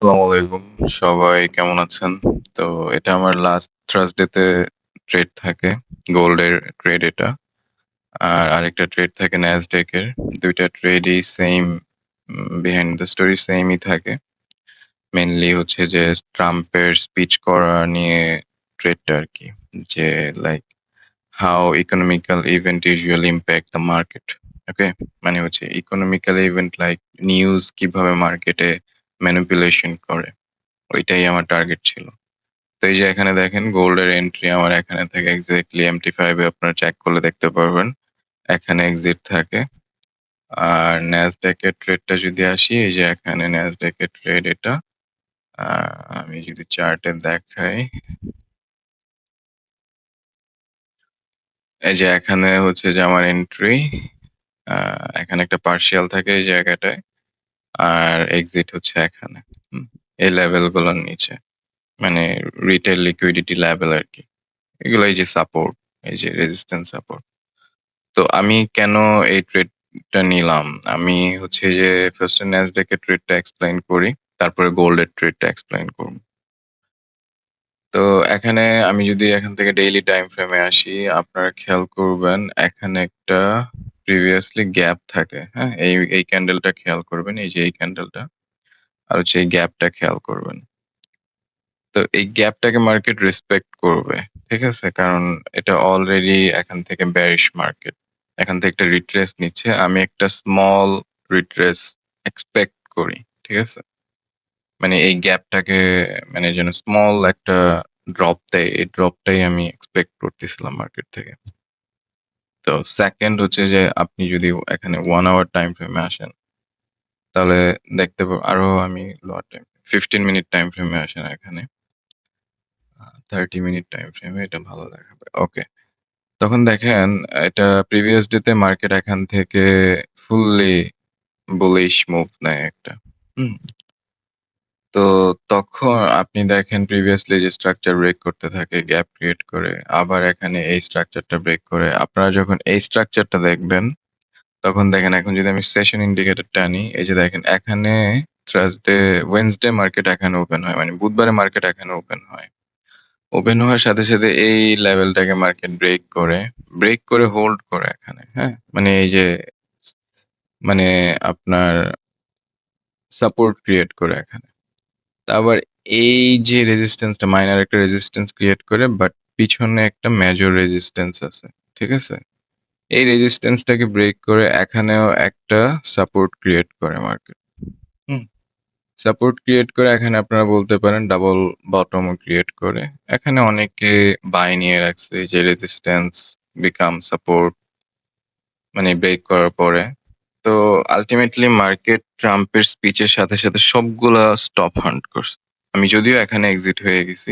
আসসালামু আলাইকুম। সবাই কেমন আছেন? তো এটা আমার লাস্ট থার্সডে তে ট্রেড থাকে। গোল্ডের ট্রেড এটা। আর আরেকটা ট্রেড থাকে NASDAQ এর। ২ টা ট্রেডই সেইম বিহাইন্ড দ্য স্টোরি সেইমই থাকে। মেইনলি হচ্ছে যে ট্রাম্পের স্পিচ করা নিয়ে ট্রেডটা আরকি। যে like how economical event usually impact the market. Okay? মানে হচ্ছে ইকোনমিক্যাল ইভেন্ট লাইক নিউজ কিভাবে মার্কেটে ম্যানিপুলেশন করে। ওইটাই আমার টার্গেট ছিল। তো এই যে এখানে দেখেন গোল্ডের এন্ট্রি আমার এখানে থেকে এক্সাক্টলি MT5 এ আপনারা চেক করলে দেখতে পারবেন। এখানে এক্সিট থাকে। আর NASDAQ এর ট্রেডটা যদি আসি, এই যে এখানে NASDAQ এর ট্রেড এটা। আ আমি যদি চার্টে দেখাই, এই যে এখানে হচ্ছে যে আমার এন্ট্রি। আ এখানে একটা পার্শিয়াল থাকে এই জায়গাটায়। আর এক্সিট হচ্ছে এখানে। হুম? এই লেভেলগুলোর নিচে। মানে রিটেল লিকুইডিটি লেভেল আরকি। এগুলো এই যে সাপোর্ট, এই যে রেজিস্ট্যান্স সাপোর্ট। তো আমি কেন এই ট্রেডটা নিলাম? আমি হচ্ছে যে ফার্স্ট এ NASDAQ এর ট্রেডটা এক্সপ্লেইন করি। তারপরে গোল্ড এর ট্রেডটা এক্সপ্লেইন করব। তো এখানে আমি যদি এখান থেকে ডেইলি টাইম ফ্রেমে আসি, আপনারা খেয়াল করবেন এখানে একটা প্রিভিয়াসলি গ্যাপ থাকে। হ্যাঁ? এই ক্যান্ডেলটা খেয়াল করবেন। এই যে এই ক্যান্ডেলটা। আর হচ্ছে এই গ্যাপটা খেয়াল করবেন। তো এই গ্যাপটাকে মার্কেট রেসপেক্ট করবে। ঠিক আছে? কারণ এটা অলরেডি এখান থেকে বেয়ারিশ মার্কেট। এখান থেকে একটা রিট্রেস নিচ্ছে। আমি একটা স্মল রিট্রেস এক্সপেক্ট করি। ঠিক আছে? মানে এই গ্যাপটাকে মানে যেন স্মল একটা ড্রপ দেয়। এই ড্রপটাই আমি এক্সপেক্ট করতেছিলাম মার্কেট থেকে। তো সেকেন্ড হচ্ছে যে আপনি যদি এখানে 1 আওয়ার টাইম ফ্রেমে আসেন, তাহলে দেখতে আরো আমি লোয়ার টাইম 15 মিনিট টাইম ফ্রেমে আসেন এখানে। 30 মিনিট টাইম ফ্রেমে এটা ভালো দেখাবে। ওকে। তখন দেখেন এটা প্রিভিয়াস ডে তে মার্কেট এখান থেকে ফুললি বুলিশ মুভ নেয় একটা। হুম? তো তখন আপনি দেখেন প্রিভিয়াসলি যে স্ট্রাকচার ব্রেক করতে থাকে, গ্যাপ ক্রিয়েট করে, আবার এখানে এই স্ট্রাকচারটা ব্রেক করে। আপনারা যখন এই স্ট্রাকচারটা দেখবেন, তখন দেখেন এখন যদি আমি সেশন ইন্ডিকেটর টানি, এই যে দেখেন এখানে থার্সডে, ওয়েডনেসডে মার্কেট এখানে ওপেন হয়। মানে বুধবারে মার্কেট এখানে ওপেন হয়। ওপেন হওয়ার সাথে, সাথে এই লেভেলটাকে মার্কেট ব্রেক করে হোল্ড করে এখানে, হ্যাঁ? মানে এই যে মানে আপনার সাপোর্ট ক্রিয়েট করে এখানে। তো আবার এই যে রেজিস্ট্যান্সটা মাইনর একটা রেজিস্ট্যান্স ক্রিয়েট করে বাট পিছনে একটা মেজর রেজিস্ট্যান্স আছে। ঠিক আছে? এই রেজিস্ট্যান্সটাকে ব্রেক করে এখানেও একটা সাপোর্ট ক্রিয়েট করে মার্কেট। হুম? সাপোর্ট ক্রিয়েট করে এখানে আপনারা বলতে পারেন ডাবল বটমও ক্রিয়েট করে। এখানে অনেকে বাই নিয়ে রাখছে যে রেজিস্ট্যান্স বিকাম সাপোর্ট মানে ব্রেক করার পরে। তো আল্টিমেটলি মার্কেট ট্রাম্পের স্পিচের সাথে, সাথে সবগুলা স্টপ হান্ট করছে। আমি যদিও এখানে এক্সিট হয়ে গেছি।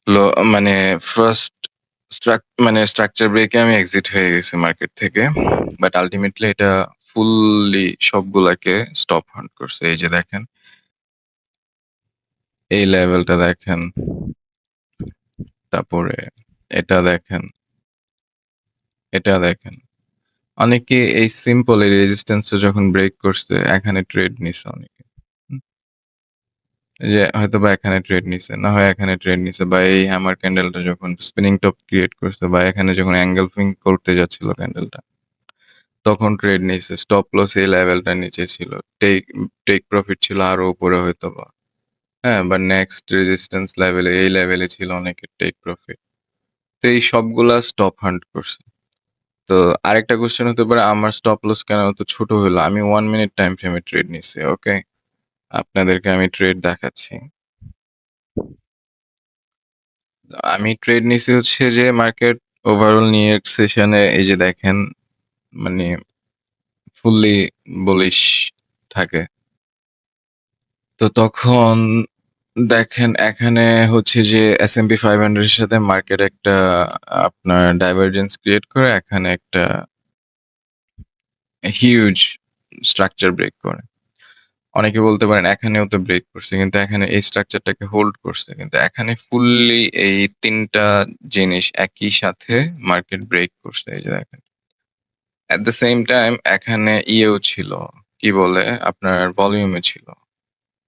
ল মানে ফার্স্ট মানে স্ট্রাকচার ব্রেকে আমি এক্সিট হয়ে গেছি মার্কেট থেকে। বাট আল্টিমেটলি এটা ফুললি সবগুলাকে স্টপ হান্ট করছে। এই যে দেখেন, এই লেভেলটা দেখেন, তারপরে এটা দেখেন, এটা দেখেন। অনেকে এই সিম্পল এই রেজিস্ট্যান্সটা যখন ব্রেক করছে এখানে ট্রেড নিছে অনেকে। হুম? এই যে হয়তোবা এখানে ট্রেড নিছে, না হয় এখানে ট্রেড নিছে বা এই হ্যামার ক্যান্ডেলটা যখন স্পিনিং টপ ক্রিয়েট করছে বা এখানে যখন এঙ্গেলফিং করতে যাচ্ছিল ক্যান্ডেলটা, তখন ট্রেড নিছে। স্টপ লস এই লেভেলটার নিচে ছিল। টেক টেক প্রফিট ছিল আরো উপরে হয়তোবা। হ্যাঁ? বা নেক্সট রেজিস্ট্যান্স লেভেলে এই লেভেলে ছিল অনেকের টেক প্রফিট। তো এই সবগুলা স্টপ হান্ট করছে। তো আরেকটা কোয়েশ্চেন হতে পারে আমার স্টপ লস কেন এত ছোট হলো? আমি 1 মিনিট টাইম ফ্রেমে ট্রেড নিছি। ওকে? আপনাদেরকে আমি ট্রেড দেখাচ্ছি। আমি ট্রেড নিছি হচ্ছে যে মার্কেট ওভারঅল নিয়ে সেশনে এই যে দেখেন মানে ফুললি বুলিশ থাকে। তো তখন দেখেন এখানে হচ্ছে যে S&P 500 এর সাথে মার্কেট একটা আপনার ডাইভারজেন্স ক্রিয়েট করে এখানে একটা হিউজ স্ট্রাকচার ব্রেক করে। অনেকে বলতে পারেন এখানেও তো ব্রেক করছে। কিন্তু এখানে এই স্ট্রাকচারটাকে হোল্ড করছে। কিন্তু এখানে ফুললি এই ৩ টা জিনিস একই সাথে মার্কেট ব্রেক করছে। এই যে দেখেন। এট দ্য সেম টাইম এখানে ইয়েও ছিল। কি বলে আপনার ভলিউমে ছিল।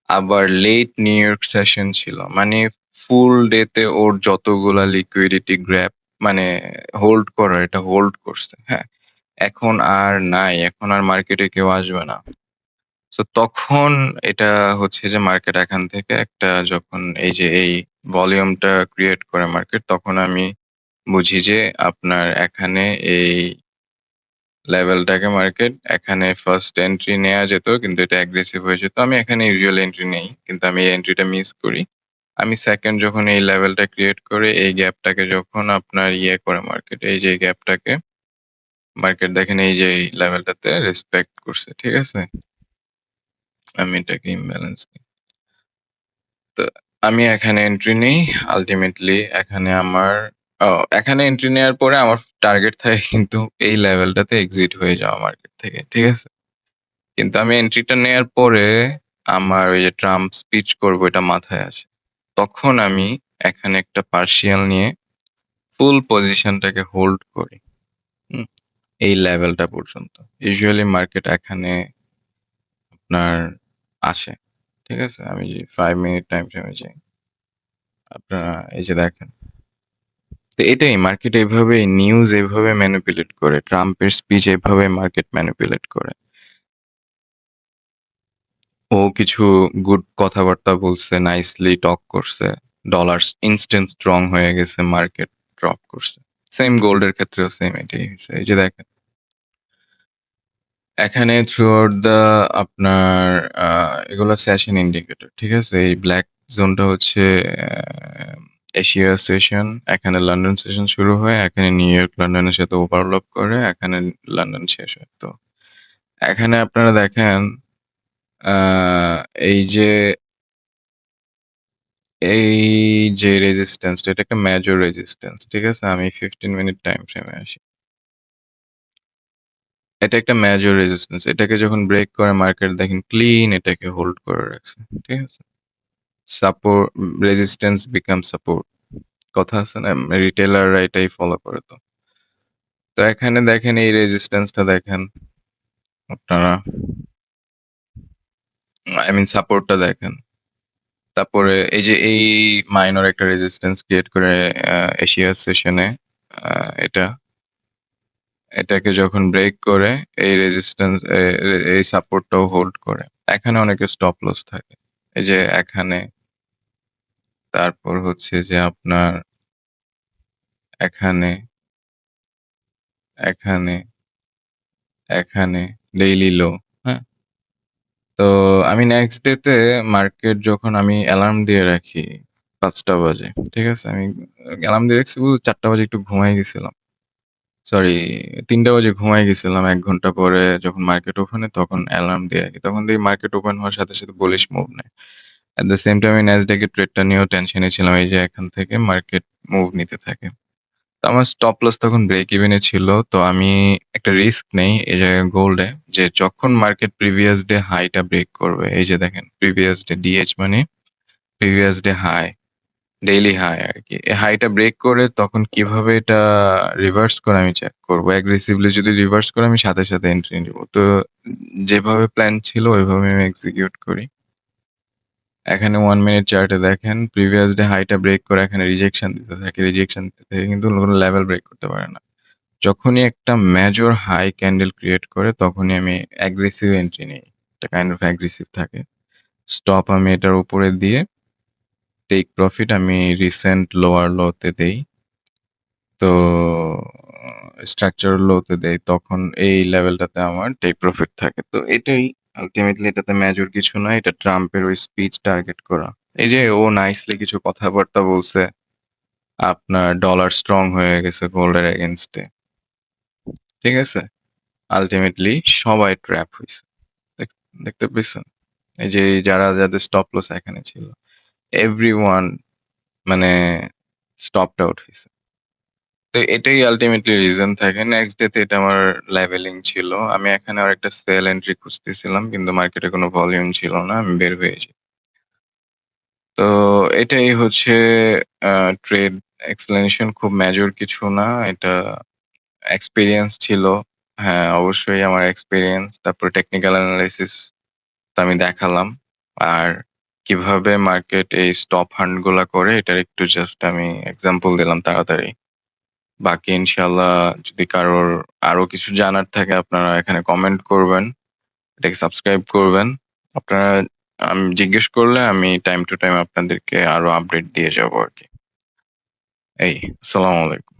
আবার লেট নিউ ইয়র্ক সেশন ছিল। মানে ফুল ডে তে ওর যতগুলা লিকুইডিটি গ্র্যাব মানে হোল্ড করার এটা হোল্ড করছে। হ্যাঁ? এখন আর নাই। এখন আর মার্কেটে কেউ আসবে না। সো তখন এটা হচ্ছে যে মার্কেট এখান থেকে একটা যখন এই যে এই ভলিউমটা ক্রিয়েট করে মার্কেট তখন আমি বুঝি যে আপনার এখানে এই লেভেলটাকে মার্কেট এখানে ফার্স্ট এন্ট্রি নেয়া যেত কিন্তু এটা অ্যাগ্রেসিভ হয়ে যেত। আমি এখানে ইউজুয়ালি এন্ট্রি নেই। কিন্তু আমি এই এন্ট্রিটা মিস করি। আমি সেকেন্ড যখন এই লেভেলটা ক্রিয়েট করে এই গ্যাপটাকে যখন আপনার ইয়ে করে মার্কেট এই যে গ্যাপটাকে মার্কেট দেখেন এই যে এই লেভেলটাতে রেসপেক্ট করছে। ঠিক আছে? আমি এটাকে ইমব্যালেন্স দিই। তো আমি এখানে এন্ট্রি নেই। আল্টিমেটলি এখানে আমার এখানে এন্ট্রি নেয়ার পরে আমার টার্গেট থাকে কিন্তু এই লেভেলটাতে এক্সিট হয়ে যাওয়া মার্কেট থেকে। ঠিক আছে? কিন্তু আমি এন্ট্রিটা নেয়ার পরে আমার ওই যে ট্রাম্প স্পিচ করবো এটা মাথায় আসে। তখন আমি এখানে একটা পার্সিয়াল নিয়ে ফুল পজিশনটাকে হোল্ড করি। হুম? এই লেভেলটা পর্যন্ত। ইউজুয়ালি মার্কেট এখানে আপনার আসে। ঠিক আছে? আমি যে 5 মিনিট টাইম ফ্রেমে যাই। আপনারা এই যে দেখেন। তো এটাই মার্কেট এভাবে নিউজ এভাবে ম্যানিপুলেট করে। ট্রাম্পের স্পিচ এভাবে মার্কেট ম্যানিপুলেট করে। ও কিছু গুড কথাবার্তা বলছে, নাইসলি টক করছে। ডলার ইনস্ট্যান্ট স্ট্রং হয়ে গেছে, মার্কেট ড্রপ করছে। সেম গোল্ডের ক্ষেত্রেও সেম এটাই হইছে। এই যে দেখেন। এখানে থ্রু আউট দ্য আপনার এগুলো সেশন ইন্ডিকেটর। ঠিক আছে? এই ব্লাক জোনটা হচ্ছে এশিয়া সেশন। এখানে লন্ডন সেশন শুরু হয়। এখানে নিউ ইয়র্ক লন্ডনের সাথে ওভারল্যাপ করে। এখানে লন্ডন শেষ হয়। তো এখানে আপনারা দেখেন আ এই যে এই যে রেজিস্ট্যান্সটা এটা একটা মেজর রেজিস্ট্যান্স। ঠিক আছে? আমি 15 মিনিট টাইম ফ্রেমে আসি। এটা একটা মেজর রেজিস্ট্যান্স। এটাকে যখন ব্রেক করে মার্কেট দেখেন ক্লিন এটাকে হোল্ড করে রাখছে। ঠিক আছে? Resistance become support. কথা আছে না? রিটেইলাররা এটাই ফলো করে তো। তো এখানে দেখেন এই রেজিস্ট্যান্সটা দেখেন আপনারা। আই মিন সাপোর্টটা দেখেন। তারপরে এই যে এই মাইনর একটা রেজিস্ট্যান্স ক্রিয়েট করে এশিয়া সেশনে এটা এটাকে যখন ব্রেক করে এই রেজিস্ট্যান্স এই সাপোর্টটাও হোল্ড করে। এখানে অনেকের স্টপ লস থাকে। এই যে এখানে তারপর হচ্ছে যে আপনার এখানে, এখানে, এখানে ডেইলি লো, হ্যাঁ? তো আমি নেক্সট ডে তে মার্কেট যখন আমি অ্যালার্ম দিয়ে রাখি ৫টা বাজে। ঠিক আছে? আমি অ্যালার্ম দিয়ে রাখছি ৪টা বাজে একটু ঘুমায় গেছিলাম। সরি ৩টা বাজে ঘুমায় গেছিলাম। ১ ঘন্টা পরে যখন মার্কেট ওপেন হয় তখন অ্যালার্ম দিয়ে রাখি। তখন দেখি মার্কেট ওপেন হওয়ার সাথে, সাথে বুলিশ মুভ নেয়। এট দ্য সেম টাইম আমি NASDAQ এর ট্রেডটা নিয়েও টেনশনে ছিলাম। এই যে এখান থেকে মার্কেট মুভ নিতে থাকে। তো আমার স্টপ লস তখন ব্রেক ইভেন এ ছিল। তো আমি একটা রিস্ক নেই এই জায়গায় গোল্ডে যে যখন মার্কেট প্রিভিয়াস ডে হাইটা ব্রেক করবে। এই যে দেখেন প্রিভিয়াস ডে DH মানে previous day high, daily high আরকি। এই হাইটা ব্রেক করে তখন কিভাবে এটা রিভার্স করে আমি চেক করব। অ্যাগ্রেসিভলি যদি রিভার্স করে আমি সাথে, সাথে এন্ট্রি নিব। তো যেভাবে প্ল্যান ছিল ওইভাবে আমি এক্সিকিউট করি। এখানে 1 মিনিট চার্টে দেখেন প্রিভিয়াস ডে হাইটা ব্রেক করে এখানে রিজেকশন দিতে থাকে, রিজেকশন দিতে থাকে কিন্তু কোনো লেভেল ব্রেক করতে পারে না। যখনই একটা মেজর হাই ক্যান্ডেল ক্রিয়েট করে তখনই আমি অ্যাগ্রেসিভ এন্ট্রি নেই। এটা কাইন্ড অফ অ্যাগ্রেসিভ থাকে। স্টপ আমি এটার উপরে দিয়ে টেক প্রফিট আমি রিসেন্ট লোয়ার লো তে দেই। তো স্ট্রাকচারাল লো তে দেই তখন এই লেভেলটাতে আমার টেক প্রফিট থাকে। তো এটাই আল্টিমেটলি এটাতে মেজর কিছু না। এটা ট্রাম্পের ওই স্পিচ টার্গেট করা। এই যে ও নাইসলি কিছু কথাবার্তা বলছে। আপনার ডলার স্ট্রং হয়ে গেছে গোল্ডের এগেইনস্ট এ। ঠিক আছে? আল্টিমেটলি সবাই ট্র্যাপ হইছে। দেখ দেখতে পেয়েছেন? এই যে যারা যাদের স্টপ লস এখানে ছিল। এভরিওয়ান মানে স্টপড আউট হইছে। তো এটাই আল্টিমেটলি রিজন থাকে। নেক্সট ডে তে এটা আমার লেভেলিং ছিল। আমি এখানে আরেকটা সেল এন্ট্রি খুঁজতেছিলাম কিন্তু মার্কেটে কোনো ভলিউম ছিল না। আমি বের হয়ে যাই। তো এটাই হচ্ছে আ ট্রেড এক্সপ্লেনেশন খুব মেজর কিছু না। এটা এক্সপেরিয়েন্স ছিল। হ্যাঁ, অবশ্যই আমার এক্সপেরিয়েন্স তারপর টেকনিক্যাল এনালাইসিস তো আমি দেখালাম। আর কিভাবে মার্কেট এই স্টপ হান্ট গুলা করে এটার একটু জাস্ট আমি এক্সাম্পল দিলাম তাড়াতাড়ি। বাকি ইনশাআল্লাহ যদি কারোর আরো কিছু জানার থাকে আপনারা এখানে কমেন্ট করবেন। এটাকে সাবস্ক্রাইব করবেন। আপনারা জিজ্ঞেস করলে আমি টাইম টু টাইম আপনাদেরকে আরো আপডেট দিয়ে যাবো আরকি। এই, আসসালামু আলাইকুম।